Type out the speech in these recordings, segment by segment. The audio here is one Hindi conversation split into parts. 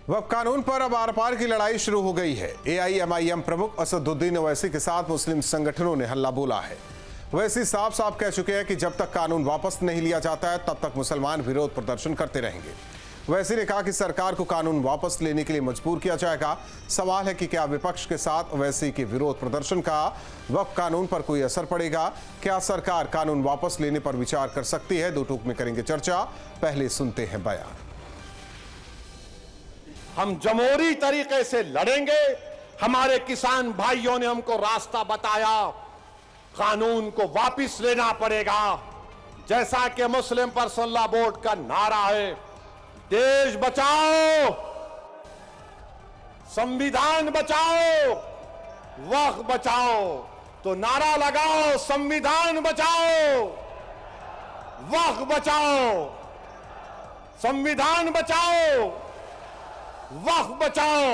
वक्फ कानून पर अब आर पार की लड़ाई शुरू हो गई है। एआईएमआईएम प्रमुख असदुद्दीन ओवैसी के साथ मुस्लिम संगठनों ने हल्ला बोला है। ओवैसी साफ साफ कह चुके हैं कि जब तक कानून वापस नहीं लिया जाता है तब तक मुसलमान विरोध प्रदर्शन करते रहेंगे। ओवैसी ने कहा कि सरकार को कानून वापस लेने के लिए मजबूर किया जाएगा। सवाल है कि क्या विपक्ष के साथ ओवैसी के विरोध प्रदर्शन का वक्फ कानून पर कोई असर पड़ेगा? क्या सरकार कानून वापस लेने पर विचार कर सकती है? दो टूक में करेंगे चर्चा। पहले सुनते हैं बयान। हम जमहूरी तरीके से लड़ेंगे। हमारे किसान भाइयों ने हमको रास्ता बताया, कानून को वापस लेना पड़ेगा। जैसा कि मुस्लिम पर्सनल लॉ बोर्ड का नारा है, देश बचाओ, संविधान बचाओ, वक्फ बचाओ। तो नारा लगाओ, संविधान बचाओ, वक्फ बचाओ, संविधान बचाओ, वक्फ बचाओ।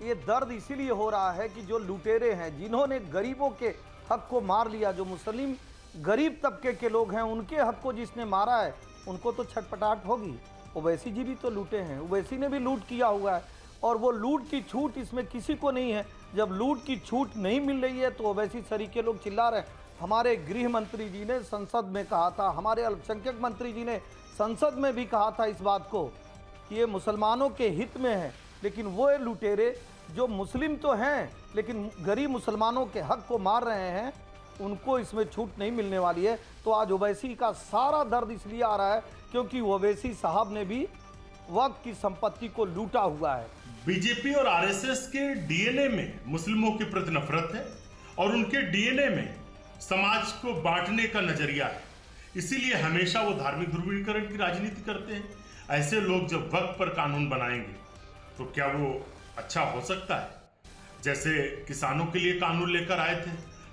ये दर्द इसीलिए हो रहा है कि जो लुटेरे हैं, जिन्होंने गरीबों के हक को मार लिया, जो मुस्लिम गरीब तबके के लोग हैं, उनके हक को जिसने मारा है, उनको तो छटपटाहट होगी। ओवैसी जी भी तो लूटे हैं, ओवैसी ने भी लूट किया हुआ है और वो लूट की छूट इसमें किसी को नहीं है। जब लूट की छूट नहीं मिल रही है तो ओवैसी सरीके लोग चिल्ला रहे हैं। हमारे गृह मंत्री जी ने संसद में कहा था, हमारे अल्पसंख्यक मंत्री जी ने संसद में भी कहा था इस बात को कि ये मुसलमानों के हित में है। लेकिन वो लुटेरे जो मुस्लिम तो हैं लेकिन गरीब मुसलमानों के हक को मार रहे हैं, उनको इसमें छूट नहीं मिलने वाली है। तो आज ओवैसी का सारा दर्द इसलिए आ रहा है क्योंकि ओवैसी साहब ने भी वक्फ की संपत्ति को लूटा हुआ है। बीजेपी और आरएसएस के डीएनए में मुस्लिमों के प्रति नफरत है और उनके डीएनए में समाज को बांटने का नजरिया है। इसीलिए हमेशा वो धार्मिक ध्रुवीकरण की राजनीति करते हैं। ऐसे लोग जब वक्फ पर कानून बनाएंगे तो क्या वो अच्छा हो सकता है? जैसे किसानों के लिए कानून लेकर आए थे,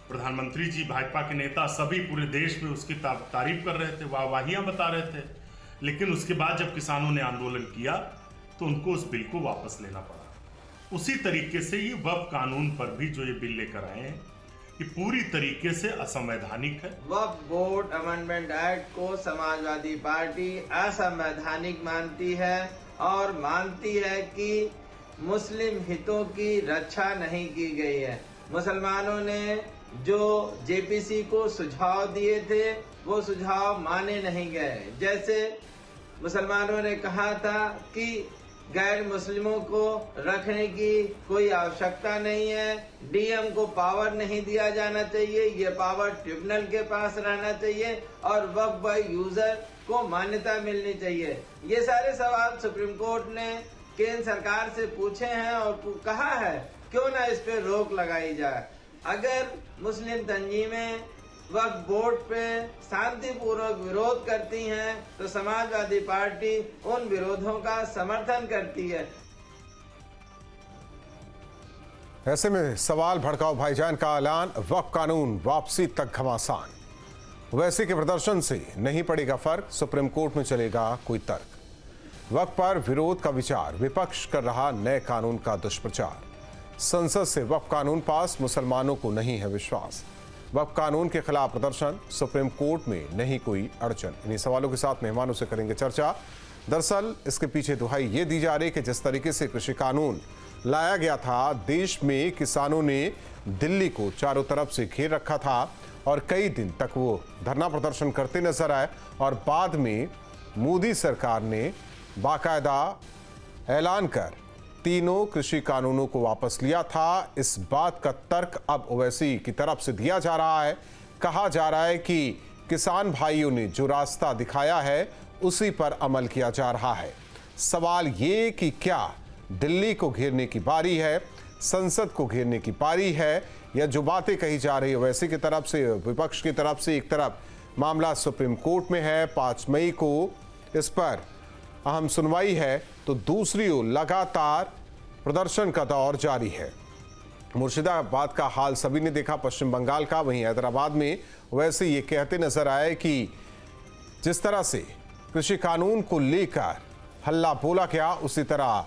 प्रधानमंत्री जी, भाजपा के नेता सभी पूरे देश में उसकी तारीफ कर रहे थे, वाहवाहियां बता रहे थे। लेकिन उसके बाद जब किसानों ने आंदोलन किया तो उनको उस बिल को वापस लेना पड़ा। उसी तरीके से ये वक्फ कानून पर भी जो ये बिल लेकर आए हैं, ये पूरी तरीके से असंवैधानिक है। वक्फ बोर्ड अमेंडमेंट एक्ट को समाजवादी पार्टी असंवैधानिक मानती है और मानती है कि मुस्लिम हितों की रक्षा नहीं की गई है। मुसलमानों ने जो जेपीसी को सुझाव दिए थे वो सुझाव माने नहीं गए। जैसे मुसलमानों ने कहा था कि गैर मुस्लिमों को रखने की कोई आवश्यकता नहीं है, डीएम को पावर नहीं दिया जाना चाहिए, ये पावर ट्रिब्यूनल के पास रहना चाहिए और वक्फ बाय यूजर को मान्यता मिलनी चाहिए। ये सारे सवाल सुप्रीम कोर्ट ने केंद्र सरकार से पूछे हैं और कहा है क्यों ना इस पे रोक लगाई जाए। अगर मुस्लिम तंजीमें वक्फ बोर्ड पे शांतिपूर्वक विरोध करती हैं तो समाजवादी पार्टी उन विरोधों का समर्थन करती है। ऐसे में सवाल भड़काओ भाईजान का ऐलान, वक्फ कानून वापसी तक घमासान। ओवैसी के प्रदर्शन से नहीं पड़ेगा फर्क, सुप्रीम कोर्ट में चलेगा कोई तर्क। वक्फ पर विरोध का विचार, विपक्ष कर रहा नए कानून का दुष्प्रचार। संसद से वक्फ कानून पास, मुसलमानों को नहीं है विश्वास। वक्फ कानून के खिलाफ प्रदर्शन, सुप्रीम कोर्ट में नहीं कोई अड़चन। इन्हीं सवालों के साथ मेहमानों से करेंगे चर्चा। दरअसल इसके पीछे दुहाई ये दी जा रही कि जिस तरीके से कृषि कानून लाया गया था, देश में किसानों ने दिल्ली को चारों तरफ से घेर रखा था और कई दिन तक वो धरना प्रदर्शन करते नजर आए और बाद में मोदी सरकार ने बाकायदा ऐलान कर तीनों कृषि कानूनों को वापस लिया था। इस बात का तर्क अब ओवैसी की तरफ से दिया जा रहा है। कहा जा रहा है कि किसान भाइयों ने जो रास्ता दिखाया है उसी पर अमल किया जा रहा है। सवाल ये कि क्या दिल्ली को घेरने की बारी है, संसद को घेरने की बारी है, या जो बातें कही जा रही है ओवैसी की तरफ से, विपक्ष की तरफ से, एक तरफ मामला सुप्रीम कोर्ट में है, 5 मई को इस पर अहम सुनवाई है, तो दूसरी ओर लगातार प्रदर्शन का दौर जारी है। मुर्शिदाबाद का हाल सभी ने देखा, पश्चिम बंगाल का, वहीं हैदराबाद में वैसे ये कहते नजर आए कि जिस तरह से कृषि कानून को लेकर हल्ला बोला गया, उसी तरह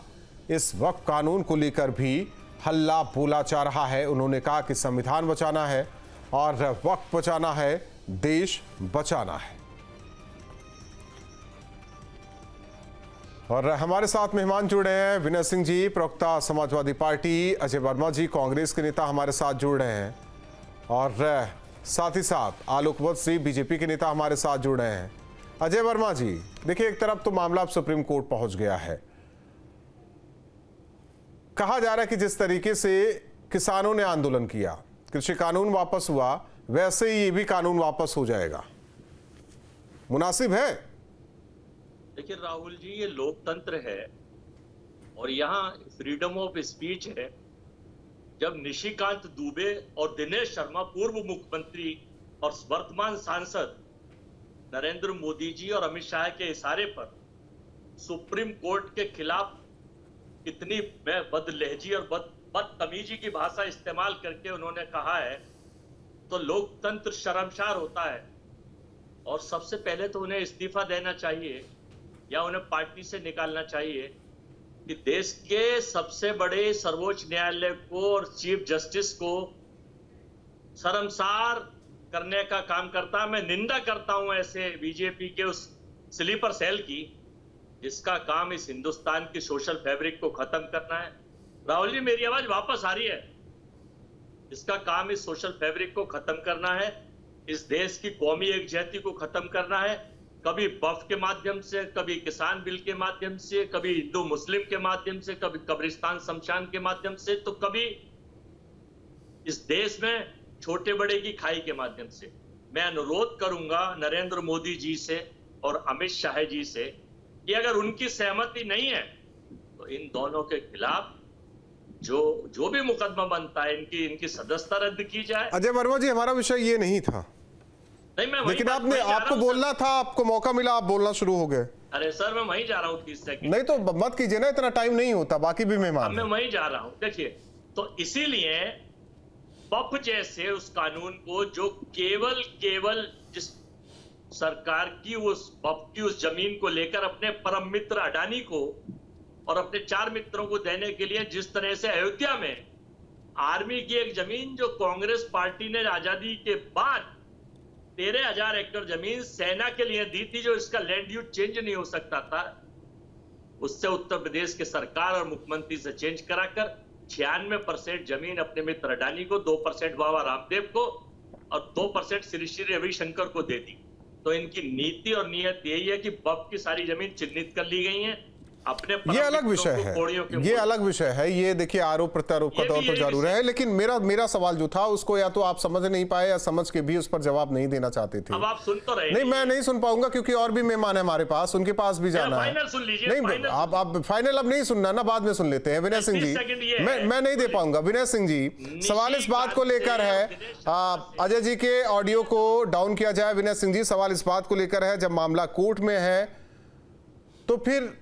इस वक्फ कानून को लेकर भी हल्ला बोला जा रहा है। उन्होंने कहा कि संविधान बचाना है और वक्फ बचाना है, देश बचाना है। और हमारे साथ मेहमान जुड़ रहे हैं विनय सिंह जी, प्रवक्ता समाजवादी पार्टी, अजय वर्मा जी कांग्रेस के नेता हमारे साथ जुड़ रहे हैं, और साथ ही साथ आलोक वत्स जी बीजेपी के नेता हमारे साथ जुड़ रहे हैं। अजय वर्मा जी, देखिए एक तरफ तो मामला सुप्रीम कोर्ट पहुंच गया है, कहा जा रहा है कि जिस तरीके से किसानों ने आंदोलन किया, कृषि कानून वापस हुआ, वैसे ही ये भी कानून वापस हो जाएगा, मुनासिब है? देखिए राहुल जी, ये लोकतंत्र है और यहाँ फ्रीडम ऑफ स्पीच है। जब निशिकांत दुबे और दिनेश शर्मा पूर्व मुख्यमंत्री और वर्तमान सांसद नरेंद्र मोदी जी और अमित शाह के इशारे पर सुप्रीम कोर्ट के खिलाफ इतनी बदलहजी और बदतमीजी की भाषा इस्तेमाल करके उन्होंने कहा है, तो लोकतंत्र शर्मसार होता है। और सबसे पहले तो उन्हें इस्तीफा देना चाहिए या उन्हें पार्टी से निकालना चाहिए कि देश के सबसे बड़े सर्वोच्च न्यायालय को और चीफ जस्टिस को शर्मसार करने का काम करता है। मैं निंदा करता हूं ऐसे बीजेपी के उस स्लीपर सेल की जिसका काम इस हिंदुस्तान की सोशल फैब्रिक को खत्म करना है। राहुल जी, मेरी आवाज वापस आ रही है? इसका काम इस सोशल फैब्रिक को खत्म करना है, इस देश की कौमी एकजुटता को खत्म करना है, कभी वक्फ के माध्यम से, कभी किसान बिल के माध्यम से, कभी हिंदू मुस्लिम के माध्यम से, कभी कब्रिस्तान शमशान के माध्यम से, तो कभी इस देश में छोटे बड़े की खाई के माध्यम से। मैं अनुरोध करूंगा नरेंद्र मोदी जी से और अमित शाह जी से कि अगर उनकी सहमति नहीं है तो इन दोनों के खिलाफ जो भी मुकदमा बनता है इनकी सदस्यता रद्द की जाए। अजय वर्मा जी, हमारा विषय ये नहीं था। नहीं, मैं लेकिन आपको बोलना था, आपको मौका मिला, आप बोलना शुरू हो गए। अरे सर, मैं वहीं जा रहा हूँ 30 सेकंड। नहीं तो मत कीजिए ना, इतना टाइम नहीं होता, बाकी भी मेहमान। मैं वहीं जा रहा हूँ। देखिए, तो इसीलिए वक्फ जैसे उस कानून को जो केवल जिस सरकार की उस वक्फ की उस जमीन को लेकर अपने परम मित्र अडानी को और अपने 4 मित्रों को देने के लिए, जिस तरह से अयोध्या में आर्मी की एक जमीन जो कांग्रेस पार्टी ने आजादी के बाद 13,000 एकड़ जमीन सेना के लिए दी थी, जो इसका लैंड यूज चेंज नहीं हो सकता था, उससे उत्तर प्रदेश के सरकार और मुख्यमंत्री से चेंज कराकर 96% जमीन अपने मित्र अडानी को, 2% बाबा रामदेव को और 2% श्री श्री रविशंकर को दे दी। तो इनकी नीति और नियत यही है कि वक्फ की सारी जमीन चिन्हित कर ली गई है अपने। ये अलग विषय है, ये अलग विषय है, ये देखिए आरोप प्रत्यारोप का दौर तो जरूर है, लेकिन मेरा सवाल जो था उसको या तो आप समझ नहीं पाए या समझ के भी उस पर जवाब नहीं देना चाहते थे। अब आप सुन तो रहे नहीं, मैं नहीं सुन पाऊंगा क्योंकि और भी मेहमान है हमारे पास, उनके पास भी जाना है। फाइनल सुन लीजिए। नहीं, आप फाइनल अब नहीं सुनना ना, बाद में सुन लेते हैं। विनय सिंह जी, मैं नहीं दे पाऊंगा। विनय सिंह जी, सवाल इस बात को लेकर है, अजय जी के ऑडियो को डाउन किया जाए। विनय सिंह जी, सवाल इस बात को लेकर है, जब मामला कोर्ट में है तो फिर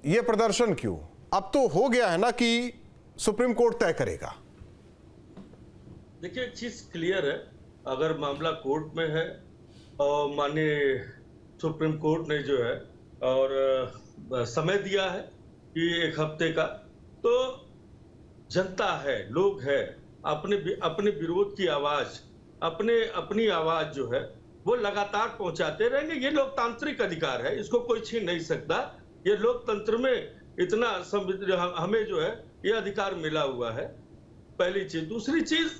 ये प्रदर्शन क्यों? अब तो हो गया है ना कि सुप्रीम कोर्ट तय करेगा। देखिए, एक चीज क्लियर है, अगर मामला कोर्ट में है और माननीय सुप्रीम कोर्ट ने जो है और समय दिया है कि 1 हफ्ते का, तो जनता है, लोग है, अपने विरोध की आवाज, अपनी आवाज जो है वो लगातार पहुंचाते रहेंगे। ये लोकतांत्रिक अधिकार है, इसको कोई छीन नहीं सकता। ये लोकतंत्र में इतना हमें जो है ये अधिकार मिला हुआ है, पहली चीज। दूसरी चीज,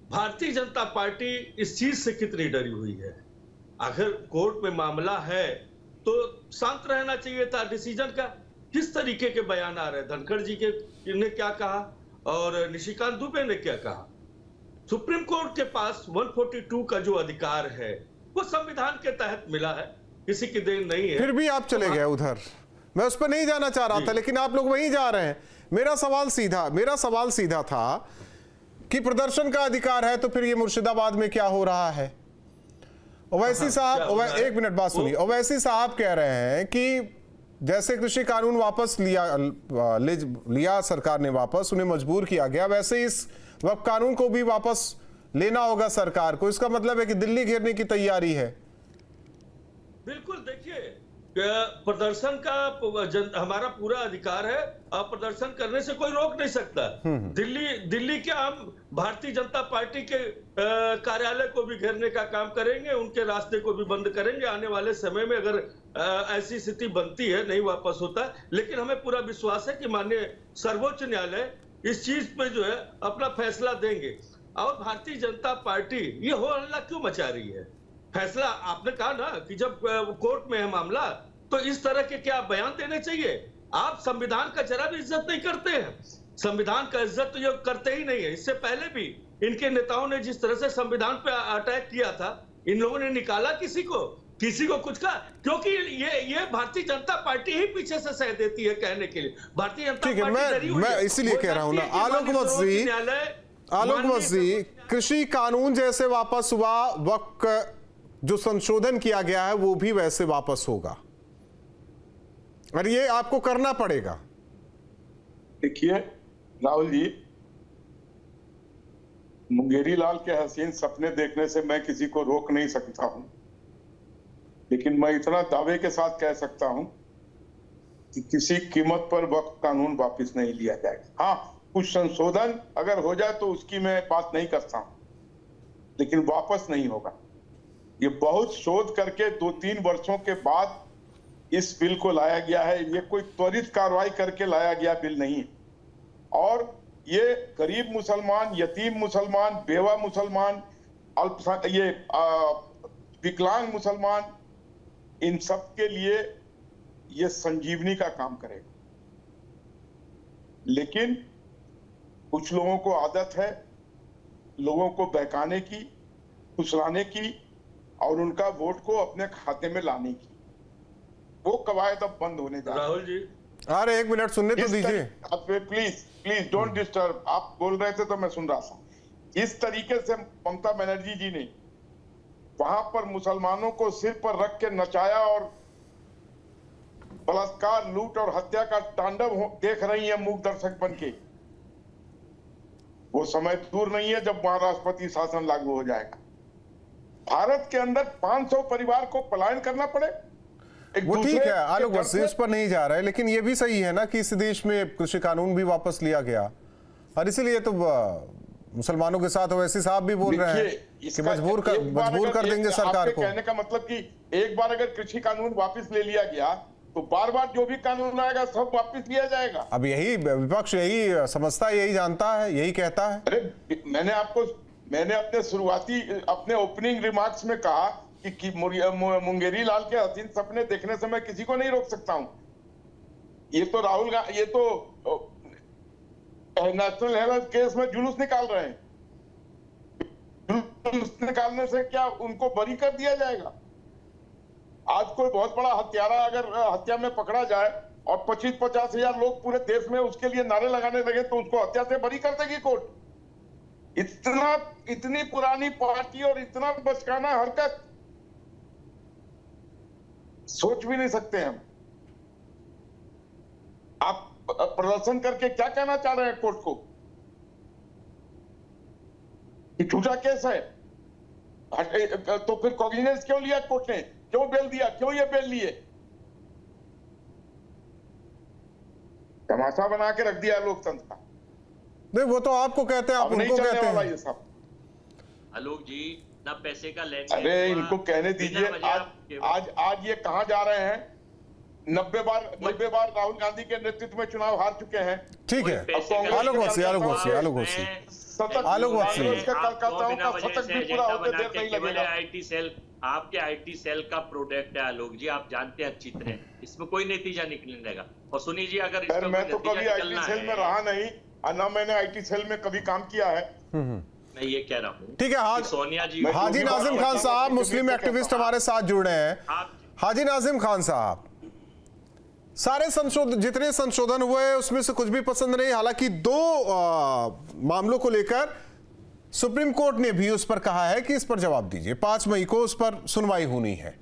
भारतीय जनता पार्टी इस चीज से कितनी डरी हुई है। अगर कोर्ट में मामला है तो शांत रहना चाहिए था। डिसीजन का किस तरीके के बयान आ रहे हैं, धनखड़ जी ने क्या कहा और निशिकांत दुबे ने क्या कहा। सुप्रीम कोर्ट के पास 142 का जो अधिकार है वो संविधान के तहत मिला है, किसी की देन नहीं है। फिर भी आप चले गए उधर, मैं उस पर नहीं जाना चाह रहा था, लेकिन आप लोग वहीं जा रहे हैं। मेरा सवाल सीधा था कि प्रदर्शन का अधिकार है तो फिर ये मुर्शिदाबाद में क्या हो रहा है? ओवैसी साहब, एक मिनट बात सुनिए। ओवैसी साहब कह रहे हैं कि जैसे कृषि कानून वापस लिया सरकार ने वापस, उन्हें मजबूर किया गया, वैसे इस वक्फ कानून को भी वापस लेना होगा सरकार को। इसका मतलब है कि दिल्ली घेरने की तैयारी है। बिल्कुल, देखिए, प्रदर्शन का हमारा पूरा अधिकार है, आप प्रदर्शन करने से कोई रोक नहीं सकता। दिल्ली के हम भारतीय जनता पार्टी के कार्यालय को भी घेरने का काम करेंगे, उनके रास्ते को भी बंद करेंगे। आने वाले समय में अगर ऐसी स्थिति बनती है, नहीं वापस होता है। लेकिन हमें पूरा विश्वास है कि माननीय सर्वोच्च न्यायालय इस चीज पे जो है अपना फैसला देंगे। और भारतीय जनता पार्टी ये हो हल्ला क्यों मचा रही है? फैसला आपने कहा ना कि जब कोर्ट में है मामला तो इस तरह के क्या बयान देने चाहिए? आप संविधान का जरा भी इज्जत नहीं करते हैं। संविधान का इज्जत तो ये करते ही नहीं है। इससे पहले भी इनके नेताओं ने जिस तरह से संविधान पे अटैक किया था, इन लोगों ने निकाला किसी को कुछ का, क्योंकि ये भारतीय जनता पार्टी ही पीछे से सह देती है कहने के लिए। भारतीय जनता पार्टी डरी हुई है। मैं इसीलिए कह रहा हूं ना, आलोक मस्जी, कृषि कानून जैसे वापस हुआ, वक्त जो संशोधन किया गया है वो भी वैसे वापस होगा और ये आपको करना पड़ेगा। देखिए राहुल जी, मुंगेरी लाल के हसीन सपने देखने से मैं किसी को रोक नहीं सकता हूं, लेकिन मैं इतना दावे के साथ कह सकता हूं कि किसी कीमत पर वक्त कानून वापस नहीं लिया जाएगा। हाँ, कुछ संशोधन अगर हो जाए तो उसकी मैं बात नहीं करता हूं, लेकिन वापस नहीं होगा। ये बहुत शोध करके 2-3 वर्षों के बाद इस बिल को लाया गया है। ये कोई त्वरित कार्रवाई करके लाया गया बिल नहीं है। और ये गरीब मुसलमान, यतीम मुसलमान, बेवा मुसलमान, विकलांग मुसलमान, इन सब के लिए ये संजीवनी का काम करेगा। लेकिन कुछ लोगों को आदत है लोगों को बहकाने की, फुसलाने की और उनका वोट को अपने खाते में लाने की। वो कवायद अब बंद होने जा रही है। राहुल जी, अरे 1 मिनट सुनने तो दीजिए। Please don't disturb. आप बोल रहे थे तो मैं सुन रहा था। इस तरीके से ममता बनर्जी जी ने वहां पर मुसलमानों को सिर पर रख के नचाया और बलात्कार, लूट और हत्या का तांडव देख रही है मूक दर्शक बन के। वो समय दूर नहीं है जब वहां राष्ट्रपति शासन लागू हो जाएगा। भारत के अंदर 500 परिवार को पलायन करना पड़े। वो ठीक है, आलोक मस्जी इस पर नहीं जा रहा है, लेकिन ये भी सही है ना कि इस देश में कृषि कानून भी वापस लिया गया और इसीलिए तो मुसलमानों के साथ ओवैसी साहब भी बोल रहे हैं कि मजबूर कर देंगे सरकार को। कहने का मतलब कि एक बार अगर कृषि कानून वापस ले लिया गया तो बार बार जो भी कानून आएगा सब वापस लिया जाएगा। अब यही विपक्ष यही समझता है, यही जानता है, यही कहता है। अरे मैंने अपने ओपनिंग रिमार्क्स में कहा कि मुंगेरी लाल के हसीन सपने देखने से मैं किसी को नहीं रोक सकता हूं। ये तो राहुल गांधी, ये तो नेशनल हेराल्ड केस में जुलूस निकाल रहे हैं। जुलूस निकालने से क्या उनको बरी कर दिया जाएगा? आज कोई बहुत बड़ा हत्यारा अगर हत्या में पकड़ा जाए और 25-50 हजार लोग पूरे देश में उसके लिए नारे लगाने लगे तो उसको हत्या से बरी कर देगी कोर्ट। इतनी पुरानी पार्टी और इतना बचकाना हरकत सोच भी नहीं सकते हम। आप प्रदर्शन करके क्या कहना चाह रहे हैं कोर्ट को कि झूठा केस है? तो फिर कॉग्निजेंस क्यों लिया कोर्ट ने? क्यों बेल दिया? क्यों ये बेल लिए? तमाशा बना के रख दिया लोकतंत्र का। नहीं, वो तो आपको कहते हैं, आप उनको कहते हैं। ये सब आलोक जी ना पैसे का लेन। अरे इनको कहने दीजिए। आज ये कहां जा रहे हैं? 90 बार राहुल गांधी के नेतृत्व में चुनाव हार चुके हैं। ठीक है, आलोक मस्जी आईटी सेल, आपके आईटी सेल का प्रोडक्ट है आलोक जी, आप जानते हैं अच्छी तरह। इसमें कोई नतीजा निकलेगा। और सुनिए जी, अगर मैं तो कभी आईटी सेल में रहा नहीं और ना मैंने आईटी सेल में कभी काम किया है। मैं ये कह रहा हूँ। ठीक है, सोनिया जी, हाजी नाजिम खान साहब मुस्लिम एक्टिविस्ट हमारे साथ जुड़ रहे हैं। हाजी नाजिम खान साहब, सारे जितने संशोधन हुए उसमें से कुछ भी पसंद नहीं। हालांकि 2 मामलों को लेकर सुप्रीम कोर्ट ने भी उस पर कहा है कि इस पर जवाब दीजिए। 5 मई को उस पर सुनवाई होनी है।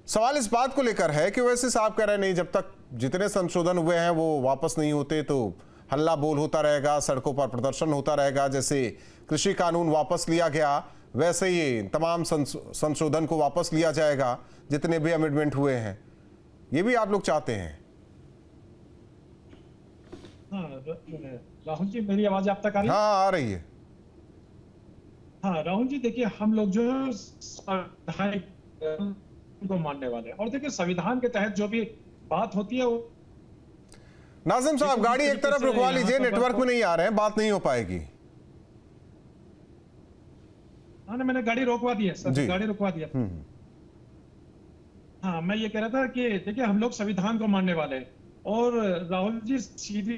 सवाल इस बात को लेकर है कि वैसे साहब कह रहे हैं नहीं, जब तक जितने संशोधन हुए हैं वो वापस नहीं होते तो हल्ला बोल होता रहेगा, सड़कों पर प्रदर्शन होता रहेगा। जैसे कृषि कानून वापस लिया गया वैसे ही तमाम संशोधन को वापस लिया जाएगा, जितने भी अमेंडमेंट हुए हैं। ये भी आप लोग चाहते हैं? राहुल जी, मेरी आवाज आप तक आ रही है? हाँ, आ रही है। हाँ राहुल जी, देखिए हम लोग जो को मानने वाले हैं। और देखिए संविधान के तहत जो भी बात होती है वो नाजिम साहब गाड़ी एक तरफ रुकवा लीजिए, नेटवर्क में नहीं आ रहे हैं, बात नहीं हो पाएगी। हाँ मैंने गाड़ी रोकवा दी है सर, गाड़ी रुकवा दिया। हाँ मैं ये कह रहा था कि देखिए हम लोग संविधान को मानने वाले हैं, और राहुल जी सीधी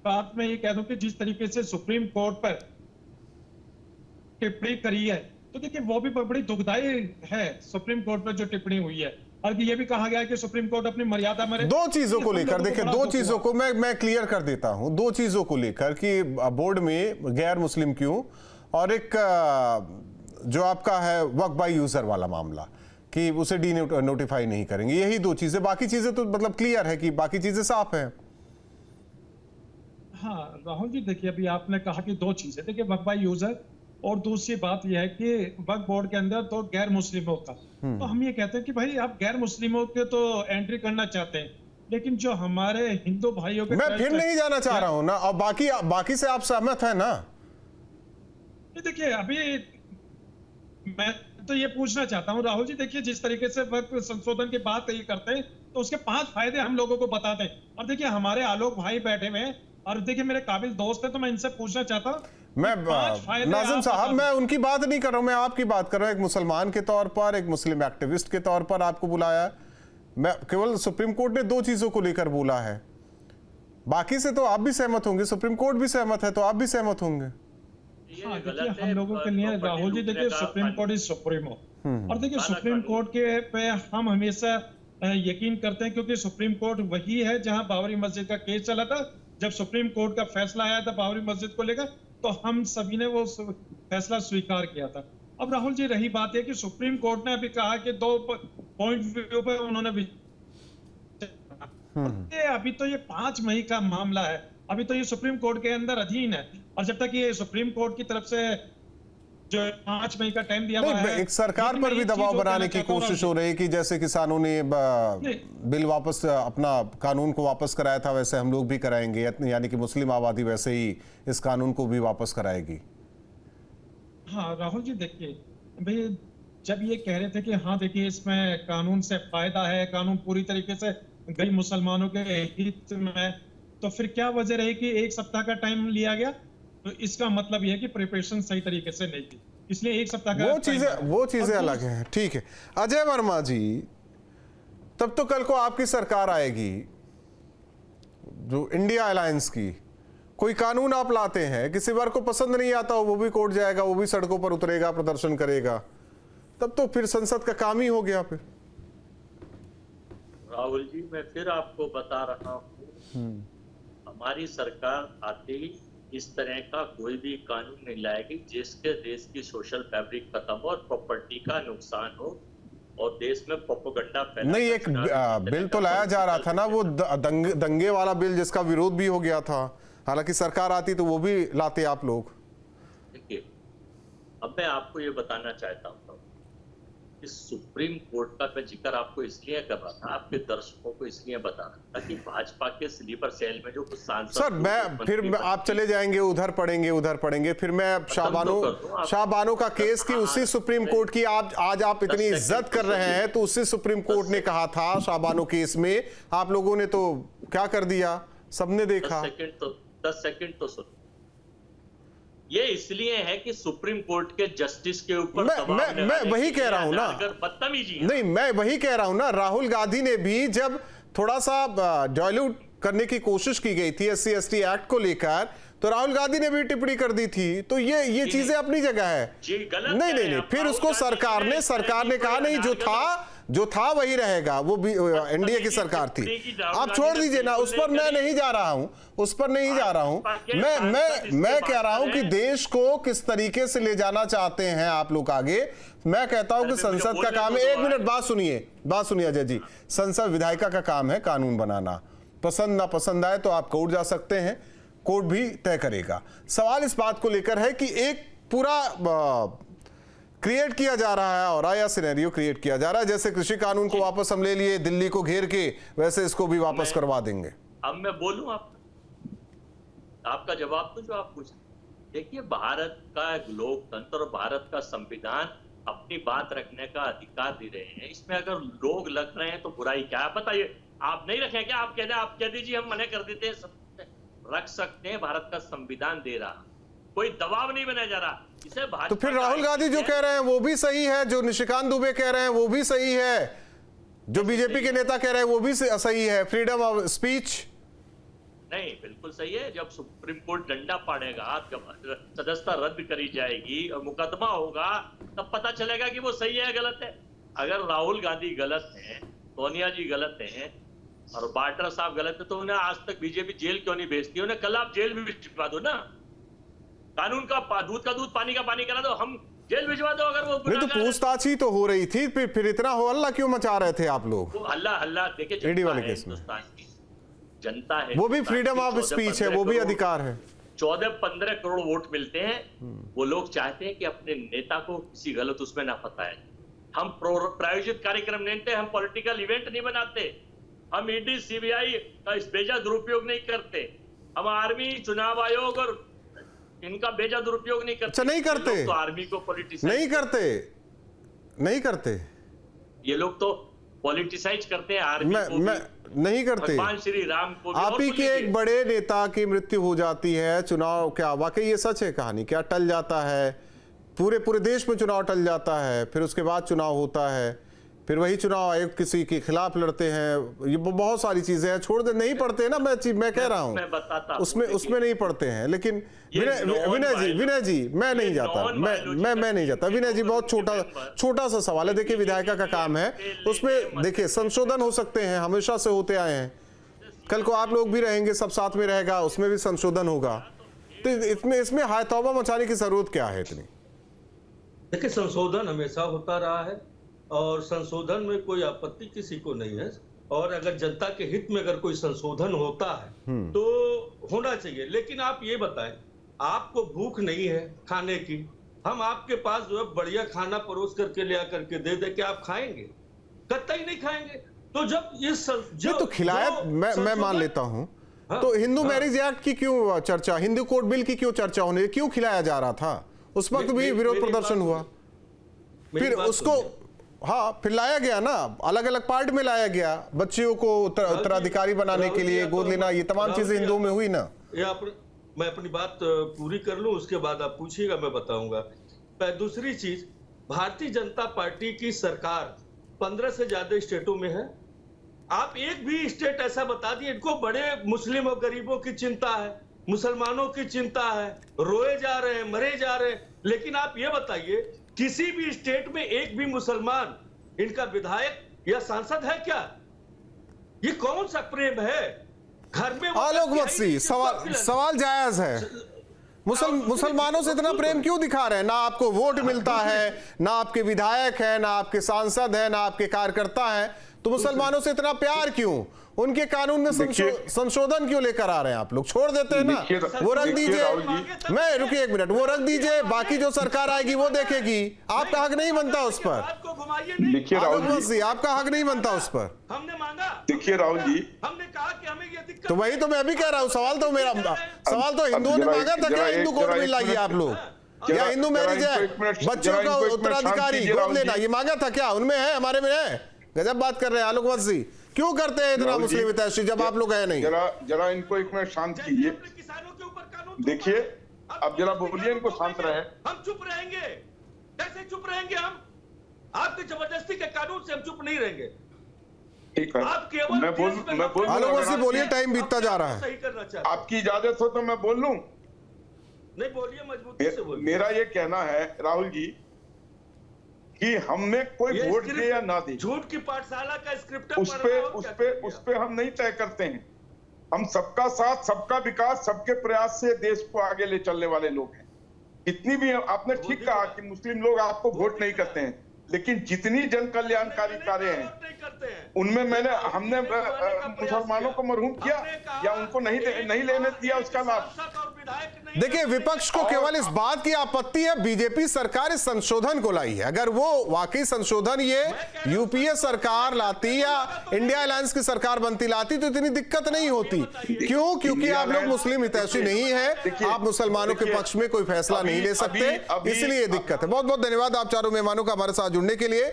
बात में ये कह दूं कि जिस तरीके से सुप्रीम कोर्ट पर टिप्पणी करी है, तो देखिए वो भी बड़ी दुखदाई है सुप्रीम कोर्ट पर जो टिप्पणी हुई है। और ये भी कहा गया है कि सुप्रीम कोर्ट अपनी मर्यादा में दो चीजों को लेकर, देखिए दो चीजों को मैं क्लियर कर देता हूं, दो चीजों को लेकर कि बोर्ड में गैर मुस्लिम क्यों, और एक जो आपका है वक्फ बाय यूजर वाला मामला कि उसे डी नोटिफाई नहीं करेंगे, यही दो चीजें, बाकी चीजें तो मतलब क्लियर है कि बाकी चीजें साफ हैं। हाँ राहुल जी देखिए अभी आपने कहा कि दो चीजें, देखिए वक्फ बाय यूजर, और दूसरी बात यह है कि वक्फ बोर्ड के अंदर तो गैर मुस्लिमों का, तो हम ये कहते हैं कि भाई आप गैर मुस्लिमों के तो एंट्री करना चाहते हैं, लेकिन जो हमारे हिंदू भाइयों के, मैं फिर नहीं जाना चाह रहा हूं ना, और बाकी से आप सहमत है ना? देखिए अभी मैं तो ये पूछना चाहता हूं राहुल जी, देखिए जिस तरीके से वक्फ संशोधन की बात ये करते हैं तो उसके 5 फायदे हम लोगों को बताते हैं। और देखिए हमारे आलोक भाई बैठे हुए हैं और देखिए मेरे काबिल दोस्त है, तो मैं इनसे पूछना चाहता हूं, मैं नाजिम साहब मैं उनकी बात नहीं कर रहा हूं, मैं आपकी बात कर रहा हूं। एक मुसलमान के तौर पर, एक मुस्लिम एक्टिविस्ट के तौर पर आपको बुलाया, मैं केवल सुप्रीम कोर्ट ने 2 चीजों को लेकर बोला है, बाकी से तो आप भी सहमत होंगे, सुप्रीम कोर्ट भी सहमत है तो आप भी सहमत होंगे। हाँ देखिए हम लोगों के लिए राहुल जी देखिए सुप्रीम कोर्ट इज सुप्रीमो, और देखिए सुप्रीम कोर्ट के पे हम हमेशा यकीन करते हैं, क्योंकि सुप्रीम कोर्ट वही है जहां बाबरी मस्जिद का केस चला था। जब सुप्रीम कोर्ट का फैसला आया था बाबरी मस्जिद को लेकर, तो हम सभी ने वो फैसला स्वीकार किया था। अब राहुल जी रही बात है कि सुप्रीम कोर्ट ने अभी कहा कि 2 पॉइंट व्यू पे उन्होंने अभी तो ये 5 मई का मामला है, अभी तो ये सुप्रीम कोर्ट के अंदर अधीन है, और जब तक ये सुप्रीम कोर्ट की तरफ से जो 5 मई का टाइम दिया हुआ है, एक सरकार पर भी दबाव बनाने की कोशिश हो रही है कि जैसे किसानों ने बिल वापस, अपना कानून को वापस कराया था, वैसे हम लोग भी कराएंगे, यानी कि मुस्लिम आबादी वैसे ही इस कानून को भी वापस कराएगी। हाँ राहुल जी देखिए भाई जब ये कह रहे थे कि हाँ देखिए इसमें कानून से फायदा है, कानून पूरी तरीके से गरीब मुसलमानों के हित में है, तो फिर क्या वजह रही कि 1 सप्ताह का टाइम लिया गया? तो इसका मतलब यह है कि प्रिपरेशन सही तरीके से नहीं थी, इसलिए 1 सप्ताह का वो चीजें अलग हैं। ठीक है अजय वर्मा जी, तब तो कल को आपकी सरकार आएगी जो इंडिया अलायंस की, कोई कानून आप लाते हैं, किसी वर्ग को पसंद नहीं आता हो, वो भी कोर्ट जाएगा, वो भी सड़कों पर उतरेगा, प्रदर्शन करेगा, तब तो फिर संसद का काम ही हो गया। फिर राहुल जी मैं फिर आपको बता रहा हूँ, हमारी सरकार आते ही इस तरह का कोई भी कानून नहीं लाएगी जिसके देश की सोशल फैब्रिक खत्म हो और प्रॉपर्टी का नुकसान हो और देश में प्रोपेगेंडा फैला। नहीं, एक बिल तो लाया जा रहा था ना, वो दंगे वाला बिल जिसका विरोध भी हो गया था, हालांकि सरकार आती तो वो भी लाते आप लोग। देखिए अब मैं आपको ये बताना चाहता हूँ, इस सुप्रीम कोर्ट का मैं जिक्र आपको इसलिए कर रहा था, आपके दर्शकों को इसलिए बता रहा था कि भाजपा के स्लीपर सेल में जो कुछ सांसद, सर मैं फिर आप चले जाएंगे उधर पढ़ेंगे, फिर मैं शाहबानो का केस की उसी सुप्रीम कोर्ट की आज आप इतनी इज्जत कर रहे हैं, तो उसी सुप्रीम कोर्ट ने कहा था शाहबानो केस में, आप लोगों ने तो क्या कर दिया, सबने देखा। 10 सेकंड तो सुन, ये इसलिए है कि सुप्रीम कोर्ट के जस्टिस के ऊपर मैं वही कह रहा हूं ना, बदतमीजी नहीं मैं वही कह रहा हूं ना, राहुल गांधी ने भी जब थोड़ा सा डाइल्यूट करने की कोशिश की गई थी SC/ST एक्ट को लेकर, तो राहुल गांधी ने भी टिप्पणी कर दी थी, तो ये चीजें अपनी जगह है। नहीं, फिर उसको सरकार ने कहा नहीं, जो था वही रहेगा, वो भी एनडीए की सरकार थी, आप छोड़ दीजिए ना, उस पर मैं नहीं जा रहा हूं, मैं कह रहा हूं कि देश को किस तरीके से ले जाना चाहते हैं आप लोग आगे। मैं कहता हूं कि संसद का काम है, 1 मिनट बात सुनिए अजय जी, संसद विधायिका का काम है कानून बनाना, पसंद ना पसंद आए तो आप कोर्ट जा सकते हैं, कोर्ट भी तय करेगा। सवाल इस बात को लेकर है कि एक पूरा क्रिएट किया जा रहा है और आया सिनेरियो क्रिएट किया जा रहा है, जैसे कृषि कानून को वापस हम ले लिए दिल्ली को घेर के, वैसे इसको भी वापस करवा देंगे। अब मैं बोलूं आपका जवाब तो जो आप पूछ, देखिए भारत का लोकतंत्र और भारत का संविधान अपनी बात रखने का अधिकार दे रहे हैं, इसमें अगर लोग लग रहे हैं तो बुराई क्या है? बताइए, आप नहीं रखें क्या? आप कह दीजिए, हम मना कर देते हैं। सब रख सकते हैं, भारत का संविधान दे रहा, कोई दबाव नहीं बनाया जा रहा। इसे तो फिर राहुल गांधी जो कह रहे हैं वो भी सही है, जो निशिकांत दुबे कह रहे हैं वो भी सही है, जो बीजेपी के नेता कह रहे हैं वो भी सही है, फ्रीडम ऑफ स्पीच। नहीं, बिल्कुल सही है। जब सुप्रीम कोर्ट डंडा पाड़ेगा, जब सदस्यता रद्द करी जाएगी और मुकदमा होगा, तब पता चलेगा कि वो सही है गलत है। अगर राहुल गांधी गलत हैं, सोनिया जी गलत हैं और बाट्रा साहब गलत है, तो उन्हें आज तक बीजेपी जेल क्यों नहीं भेजती? उन्हें कल आप जेल भी भिजवा दो ना। कानून का दूध का दूध, पानी का पानी करा दो, हम जेल भिजवा दो अगर वो नहीं तो पूछताछ ही तो हो रही थी, फिर इतना हो हल्ला क्यों मचा रहे थे आप लोग? हल्ला देखिए, ईडी वाले केस में जनता है, वो भी फ्रीडम ऑफ स्पीच है, वो भी अधिकार है। 14-15 करोड़ वोट मिलते हैं, वो लोग चाहते हैं कि अपने नेता को किसी गलत उसमें ना फंसाए। हम प्रायोजित कार्यक्रम नहीं करते, हम पॉलिटिकल इवेंट नहीं बनाते, हम ईडी सीबीआई का इस बेजा दुरुपयोग नहीं करते, हम आर्मी, चुनाव आयोग और इनका बेजा दुरुपयोग नहीं करते। अच्छा, नहीं करते तो आर्मी को पॉलिटिसाइज नहीं करते ये लोग तो पॉलिटिसाइज करते हैं आर्मी को नहीं करते। भगवान श्री राम को भी। आप ही के एक बड़े नेता की मृत्यु हो जाती है, चुनाव क्या वाकई ये सच है कहानी? क्या टल जाता है? पूरे देश में चुनाव टल जाता है, फिर उसके बाद चुनाव होता है, फिर वही चुनाव आयोग किसी के खिलाफ लड़ते हैं, ये बहुत सारी चीजें हैं। छोड़ दे, नहीं पढ़ते हैं ना, मैं कह रहा हूँ उसमें नहीं पढ़ते हैं। लेकिन विनय जी मैं नहीं जाता, मैं नहीं जाता। विनय जी, बहुत छोटा सा सवाल है। देखिए, विधायिका का काम है, उसमें देखिए संशोधन हो सकते हैं, हमेशा से होते आए हैं। कल को आप लोग भी रहेंगे, सब साथ में रहेगा, उसमें भी संशोधन होगा। तो इसमें हाय तौबा मचाने की जरूरत क्या है इतनी? देखिए, संशोधन हमेशा होता रहा है और संशोधन में कोई आपत्ति किसी को नहीं है। और अगर जनता के हित में अगर कोई संशोधन होता है तो होना चाहिए। लेकिन आप ये बताएं, आपको भूख नहीं है खाने की, हम आपके पास जो है बढ़िया खाना परोस करके ले आकर के दे दे के आप खाएंगे? कतई नहीं खाएंगे। तो जब ये तो खिलाया, मैं मान लेता हूं। तो हिंदू मैरिज एक्ट की क्यों चर्चा, हिंदू कोड बिल की क्यों चर्चा होने, क्यों खिलाया जा रहा था? उस वक्त भी विरोध प्रदर्शन हुआ, फिर उसको फिर लाया गया ना, अलग अलग पार्ट में लाया गया, बच्चियों को उत्तराधिकारी बनाने के लिए गोद लेना, ये तमाम चीजें हिंदुओं में हुई ना। मैं अपनी बात पूरी कर लूं, उसके बाद आप पूछिएगा, मैं बताऊंगा। दूसरी चीज, भारतीय जनता पार्टी की सरकार 15 से ज्यादा स्टेटों में है। आप एक भी स्टेट ऐसा बता दिए, इनको बड़े मुस्लिम और गरीबों की चिंता है, मुसलमानों की चिंता है, रोए जा रहे हैं, मरे जा रहे हैं। लेकिन आप ये बताइए, किसी भी स्टेट में एक भी मुसलमान इनका विधायक या सांसद है क्या? ये कौन सा प्रेम है? घर में आलोक मत्सी, सवाल जायज है। मुसलमानों से इतना प्रेम क्यों दिखा रहे हैं? ना आपको वोट मिलता है, ना आपके विधायक है, ना आपके सांसद है, ना आपके कार्यकर्ता है, तो मुसलमानों से इतना प्यार क्यों? उनके कानून में संशोधन क्यों लेकर आ रहे हैं आप लोग? छोड़ देते हैं ना, वो रख दीजिए। मैं रुकिए एक मिनट, वो रख दीजिए, बाकी जो सरकार आएगी वो देखेगी। आपका हक नहीं बनता उस पर। देखिए राहुल जी, आपका हक नहीं बनता उस पर। हमने मांगा, देखिए राहुल जी, हमने कहा कि हमें ये दिक्कत, तो वही तो मैं भी कह रहा हूँ। सवाल तो हिंदुओं ने मांगा था क्या? हिंदू कोड बिल लाइए आप लोग, या हिंदू मैरिज है, बच्चों का उत्तराधिकारी गोद लेना, ये मांगा था क्या? उनमें है, हमारे में है? गजब बात कर रहे हैं आलोक मत्सी। क्यों करते हैं इतना मुस्लिम हितैषी जब आप लोग है नहीं? जरा इनको एक मिनट शांत कीजिए। देखिए, अब जरा बोलिए, इनको शांत रहे। हम चुप रहेंगे? कैसे चुप रहेंगे हम? आपकी जबरदस्ती के कानून से हम चुप नहीं रहेंगे। ठीक है, आप केवल मैं बोल आलोक मत्सी बोलिए, टाइम बीतता जा रहा है। सही करना चाहते, आपकी इजाजत हो तो मैं बोल लूं? नहीं बोलिए, मजबूती से बोलिए। मेरा ये कहना है राहुल जी कि हमें कोई वोट दे या ना दे, झूठ की पाठशाला का स्क्रिप्ट उस पे हम नहीं तय करते हैं। हम सबका साथ, सबका विकास, सबके प्रयास से देश को आगे ले चलने वाले लोग हैं। इतनी भी आपने ठीक कहा कि मुस्लिम लोग आपको वोट नहीं करते हैं, लेकिन जितनी जन कल्याणकारी कार्य हैं उनमें हमने मुसलमानों को मरहूम किया या उनको नहीं लेने दिया उसका लाभ? देखिए, विपक्ष को केवल इस बात की आपत्ति है, बीजेपी सरकार इस संशोधन को लाई है। अगर वो वाकई संशोधन ये यूपीए सरकार लाती या इंडिया अलायंस की सरकार बनती लाती तो इतनी दिक्कत नहीं होती। क्यों? क्योंकि आप लोग मुस्लिम हितैषी नहीं है, आप मुसलमानों के पक्ष में कोई फैसला नहीं ले सकते, इसलिए दिक्कत है। बहुत बहुत धन्यवाद आप चारों मेहमानों का हमारे साथ जुड़ने के लिए।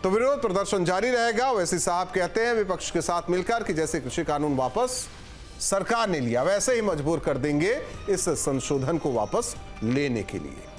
तो विरोध प्रदर्शन जारी रहेगा। ओवैसी साहब कहते हैं विपक्ष के साथ मिलकर कि जैसे कृषि कानून वापस सरकार ने लिया वैसे ही मजबूर कर देंगे इस संशोधन को वापस लेने के लिए।